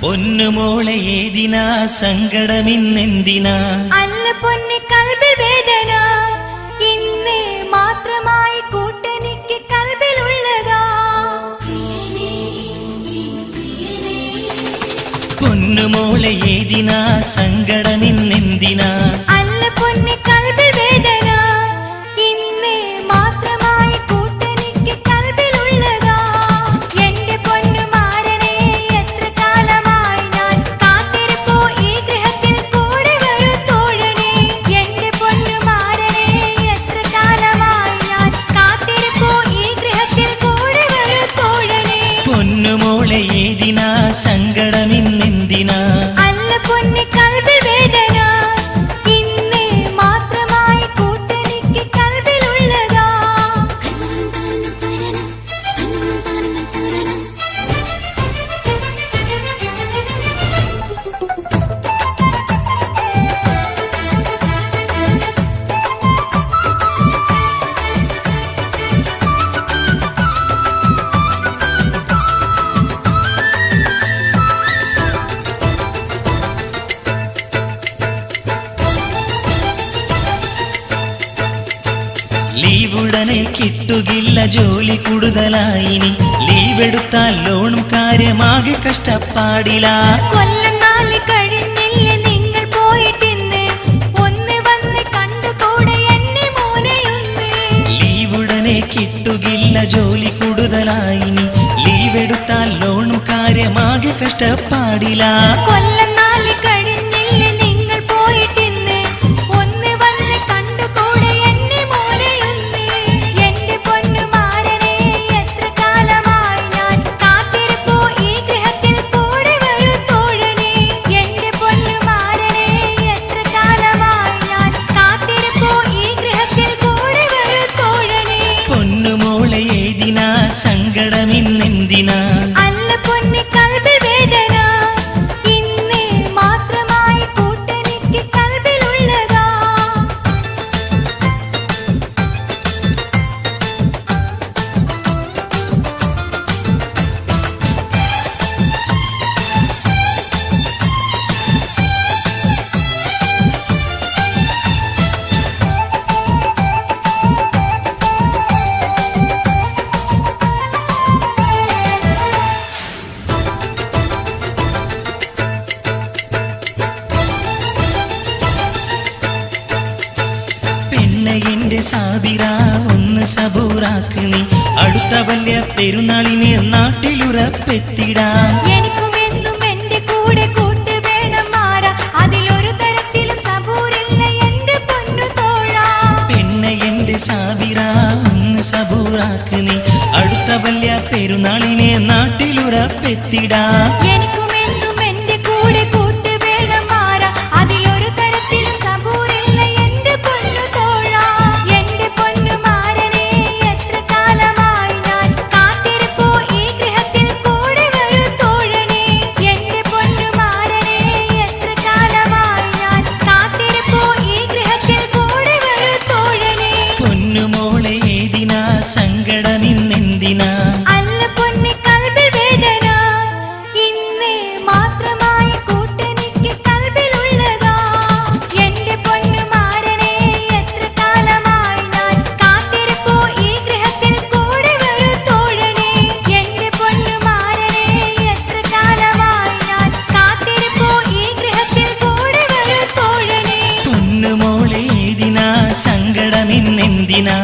പൊന്നുമോളെ ഏതിനാ സങ്കടമിന്നെന്തിനാ? അല്ല പൊന്നെ കൽബിൽ വേദന ഇന്ന് മാത്രമായി കൂട്ടെനിക്ക് കൽബിലുള്ളതാ. പൊന്നുമോളെ ഏതിനാ സങ്കടമിന്നെന്തിനാ? അല്ല പൊന്നെ കൽബിൽ വേദന ഇന്ന് മാത്രമായി കൂട്ടെനിക്ക് കൽബിലുള്ളതാ. എന്റെ പൊന്നുമാരനെ എത്ര കാലമായി ഞാൻ കാത്തിരിപ്പോ ഈ ഗൃഹത്തിൽ കൂടെ വരൂ തോഴനെ. എന്റെ പൊന്നുമാരനെ എത്ര കാലമായി ഞാൻ കാത്തിരിപ്പോ ഈ ഗൃഹത്തിൽ കൂടെ വരൂ തോഴനെ. പൊന്നുമോളെ ഏതിനാ സങ്കടമിന്നെന്തിനാ? അല്ല പൊന്നെ കൽബിൽ വേദന ഇന്ന് മാത്രമായി കൂട്ടെനിക്ക് കൽബിലുള്ളതാ. ലീവുടനെ കിട്ടുകില്ല, ജോലി കൂടുതലായിനി. ലീവെടുത്താൽ ലോണും കാര്യമാകെ കഷ്ടപ്പാടില്ല. കൊല്ലം 4 കഴിഞ്ഞില്ലേ നിങ്ങൾ പോയിട്ടിന്ന്, ഒന്ന് വന്ന് കണ്ടുകൂടെ എന്നെ മോനെയൊന്ന്. ലീവുടനെ കിട്ടുകില്ല, ജോലി കൂടുതലായിനി. ലീവെടുത്താൽ ലോണും കാര്യമാകെ കഷ്ടപ്പാടില്ല. കൊല്ലം 4 കഴിഞ്ഞില്ലേ നിങ്ങൾ പോയിട്ടിന്ന്, ഒന്ന് വന്ന് കണ്ടുകൂടെ എന്നെ മോനെയൊന്ന്. എന്റെ പൊന്നുമാരനെ എത്ര കാലമായി ഞാൻ കാത്തിരിപ്പോ ഈ ഗൃഹത്തിൽ കൂടെ വരൂ തോഴനെ. എന്റെ പൊന്നുമാരനെ എത്ര കാലമായി ഞാൻ കാത്തിരിപ്പോ ഈ ഗൃഹത്തിൽ കൂടെ വരൂ തോഴനെ. പൊന്നുമോളെ ഏതിനാ സങ്കടമിന്നെന്തിനാ? അല്ല പൊന്നെ കൽബിൽ വേദന ഇന്ന് മാത്രമായി കൂട്ടെനിക്ക് കൽബിലുള്ളതാ. പെണ്ണ എന്റെ സാബിറ ഒന്ന് സബൂറാക്ക് നീ. അടുത്ത വലിയ പെരുന്നാളിന് നാട്ടിലുറപ്പെത്തിടാം. എനിക്കും എന്നും എന്റെ കൂടെ കൂട്ട് വേണം മാറാ, അതിലൊരു തരത്തിലും സബൂറില്ല എന്റെ പൊന്നു തോഴാ. പെണ്ണ എന്റെ സാബിറ ഒന്ന് സബൂറാക്ക് നീ. അടുത്ത വലിയ പെരുന്നാളിന് നാട്ടിലുറപ്പെത്തിടാം. എനിക്കും എന്നും എന്റെ കൂടെ കൂട്ട് വേണം മാറാ, അതിലൊരു തരത്തിലും സബൂറില്ല എന്റെ പൊന്നു തോഴാ. എന്റെ പൊന്നുമാരനെ എത്ര കാലമായി ഞാൻ കാത്തിരിപ്പോ ഈ ഗൃഹത്തിൽ കൂടെ വരൂ തോഴനെ. എന്റെ പൊന്നുമാരനെ എത്ര കാലമായി ഞാൻ കാത്തിരിപ്പോ ഈ ഗൃഹത്തിൽ കൂടെ വരൂ തോഴനെ. പൊന്നുമോളെ ഏതിനാ സങ്കടമിന്നെന്തിനാ? അല്ല പൊന്നെ കൽബിൽ വേദന ഇന്ന് മാത്രമായി കൂട്ടെനിക്ക് കൽബിലുള്ളതാ. എന്റെ പൊന്നുമാരനെ എത്ര കാലമായി ഞാൻ കാത്തിരിപ്പോ ഈ ഗൃഹത്തിൽ കൂടെ വരൂ തോഴനെ. എന്റെ പൊന്നുമാരനെ എത്ര കാലമായി ഞാൻ കാത്തിരിപ്പോ ഈ ഗൃഹത്തിൽ കൂടെ വരൂ തോഴനെ. പൊന്നുമോളെ ഏതിനാ സങ്കടമിന്നെന്തിനാ?